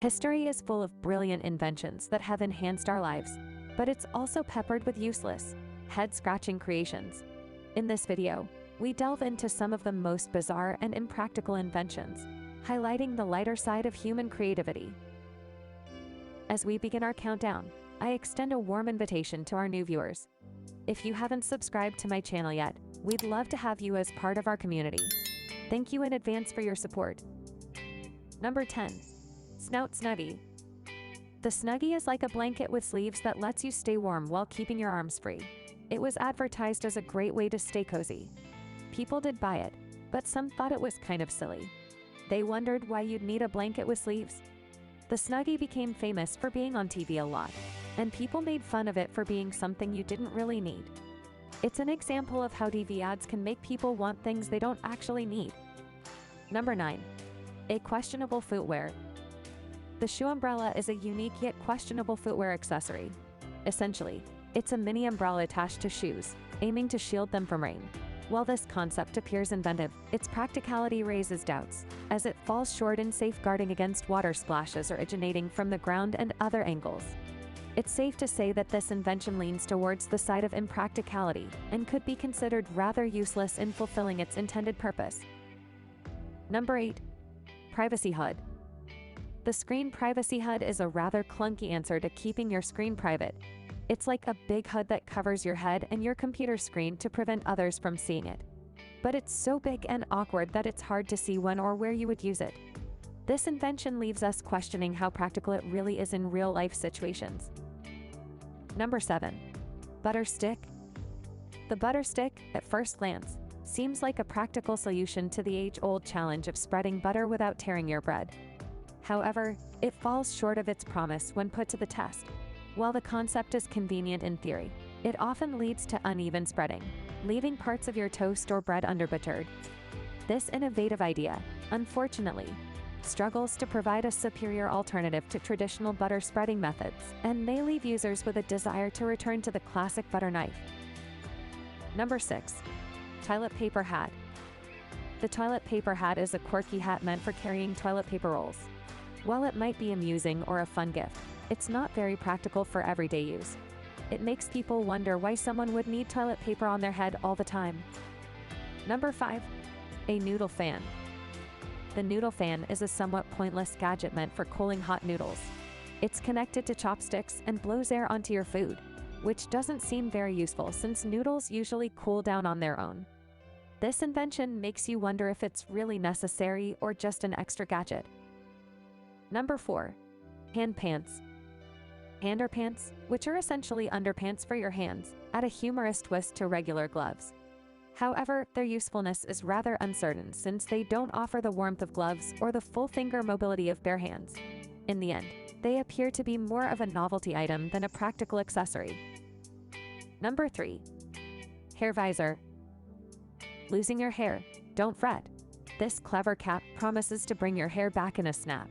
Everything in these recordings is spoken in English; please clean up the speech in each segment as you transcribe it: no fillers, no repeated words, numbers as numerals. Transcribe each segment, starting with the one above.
History is full of brilliant inventions that have enhanced our lives, but it's also peppered with useless, head-scratching creations. In this video, we delve into some of the most bizarre and impractical inventions, highlighting the lighter side of human creativity. As we begin our countdown, I extend a warm invitation to our new viewers. If you haven't subscribed to my channel yet, we'd love to have you as part of our community. Thank you in advance for your support. Number 10. Snout Snuggie. The Snuggie is like a blanket with sleeves that lets you stay warm while keeping your arms free. It was advertised as a great way to stay cozy. People did buy it, but some thought it was kind of silly. They wondered why you'd need a blanket with sleeves. The Snuggie became famous for being on TV a lot, and people made fun of it for being something you didn't really need. It's an example of how TV ads can make people want things they don't actually need. Number 9. A questionable footwear. The shoe umbrella is a unique yet questionable footwear accessory. Essentially, it's a mini umbrella attached to shoes, aiming to shield them from rain. While this concept appears inventive, its practicality raises doubts, as it falls short in safeguarding against water splashes originating from the ground and other angles. It's safe to say that this invention leans towards the side of impracticality and could be considered rather useless in fulfilling its intended purpose. Number 8. Privacy HUD. The screen privacy HUD is a rather clunky answer to keeping your screen private. It's like a big HUD that covers your head and your computer screen to prevent others from seeing it. But it's so big and awkward that it's hard to see when or where you would use it. This invention leaves us questioning how practical it really is in real-life situations. Number 7. Butter stick. The butter stick, at first glance, seems like a practical solution to the age-old challenge of spreading butter without tearing your bread. However, it falls short of its promise when put to the test. While the concept is convenient in theory, it often leads to uneven spreading, leaving parts of your toast or bread underbuttered. This innovative idea, unfortunately, struggles to provide a superior alternative to traditional butter spreading methods and may leave users with a desire to return to the classic butter knife. Number 6. Toilet paper hat. The toilet paper hat is a quirky hat meant for carrying toilet paper rolls. While it might be amusing or a fun gift, it's not very practical for everyday use. It makes people wonder why someone would need toilet paper on their head all the time. Number 5. A noodle fan. The noodle fan is a somewhat pointless gadget meant for cooling hot noodles. It's connected to chopsticks and blows air onto your food, which doesn't seem very useful since noodles usually cool down on their own. This invention makes you wonder if it's really necessary or just an extra gadget. Number 4. Hand pants. Underpants, which are essentially underpants for your hands, add a humorous twist to regular gloves. However, their usefulness is rather uncertain since they don't offer the warmth of gloves or the full finger mobility of bare hands. In the end, they appear to be more of a novelty item than a practical accessory. Number 3. Hair visor. Losing your hair? Don't fret. This clever cap promises to bring your hair back in a snap.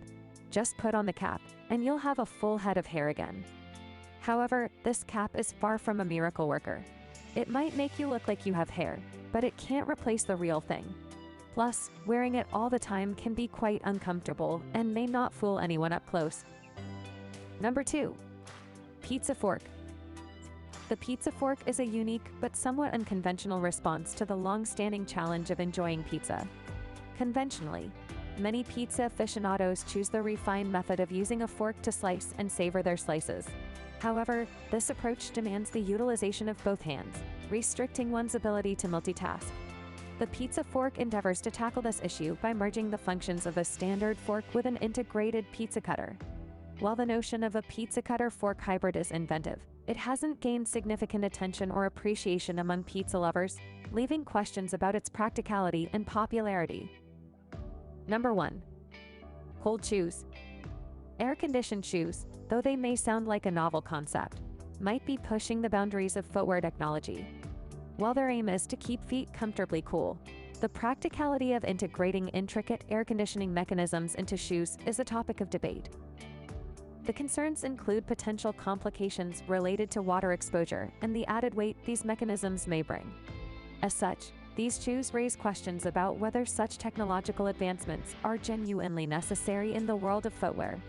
Just put on the cap, and you'll have a full head of hair again. However, this cap is far from a miracle worker. It might make you look like you have hair, but it can't replace the real thing. Plus, wearing it all the time can be quite uncomfortable and may not fool anyone up close. Number 2. Pizza fork. The pizza fork is a unique but somewhat unconventional response to the long-standing challenge of enjoying pizza. Conventionally, many pizza aficionados choose the refined method of using a fork to slice and savor their slices. However, this approach demands the utilization of both hands, restricting one's ability to multitask. The pizza fork endeavors to tackle this issue by merging the functions of a standard fork with an integrated pizza cutter. While the notion of a pizza cutter fork hybrid is inventive, it hasn't gained significant attention or appreciation among pizza lovers, leaving questions about its practicality and popularity. Number 1. Cold shoes. Air-conditioned shoes, though they may sound like a novel concept, might be pushing the boundaries of footwear technology. While their aim is to keep feet comfortably cool, the practicality of integrating intricate air conditioning mechanisms into shoes is a topic of debate. The concerns include potential complications related to water exposure and the added weight these mechanisms may bring. As such, These shoes raise questions about whether such technological advancements are genuinely necessary in the world of footwear.